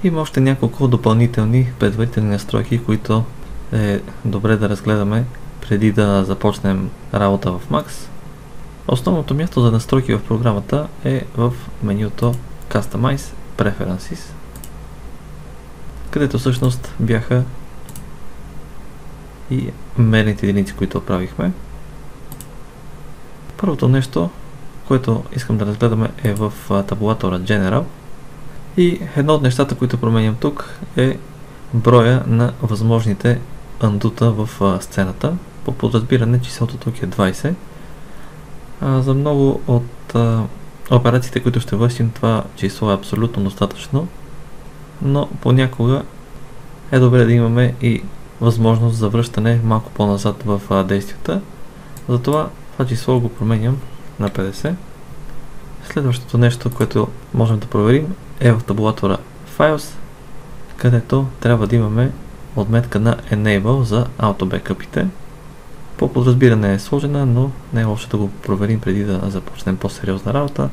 Има още няколко допълнителни предварителни настройки, които е добре да разгледаме преди да започнем работа в Max. Основното място за настройки в програмата е в менюто Customize Preferences, където всъщност бяха и мерните единици, които правихме. Първото нещо, което искам да разгледаме, е в табулатора General. И едно от нещата, които променям тук, е броя на възможните андута в сцената. По подразбиране числото тук е 20. За много от операциите, които ще вършим, това число е абсолютно достатъчно, но понякога е добре да имаме и възможност за връщане малко по-назад в действията. Затова това число го променям на 50. Следващото нещо, което можем да проверим, е в табулатора Files, където трябва да имаме отметка на Enable за автобекъпите. По подразбиране е сложена, но не е лошо да го проверим преди да започнем по-сериозна работа.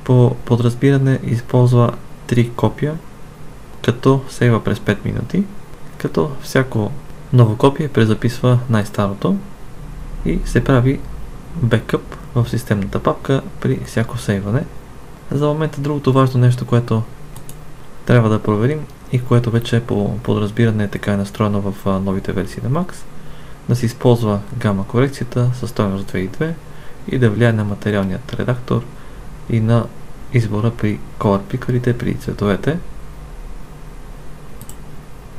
По подразбиране използва 3 копия, като сейва през 5 минути, като всяко ново копие презаписва най-старото и се прави бекъп в системната папка при всяко сейване. За момента другото важно нещо, което трябва да проверим и което вече по подразбиране така е настроено в новите версии на Max, да се използва гама корекцията със стойност 2.2 и да влияе на материалният редактор и на избора при color пикърите, при цветовете.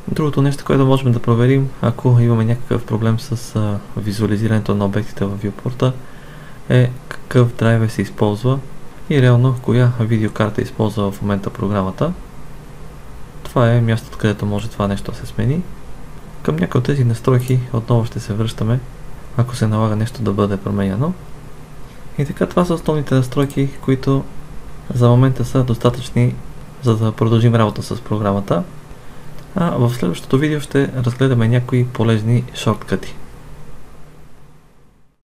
Другото нещо, което можем да проверим, ако имаме някакъв проблем с визуализирането на обектите в viewport, е какъв драйвер се използва и реално коя видеокарта използва в момента програмата. Това е мястото, където може това нещо да се смени. Към някои от тези настройки отново ще се връщаме, ако се налага нещо да бъде променяно. И така, това са основните настройки, които за момента са достатъчни, за да продължим работа с програмата. А в следващото видео ще разгледаме някои полезни шорткъти.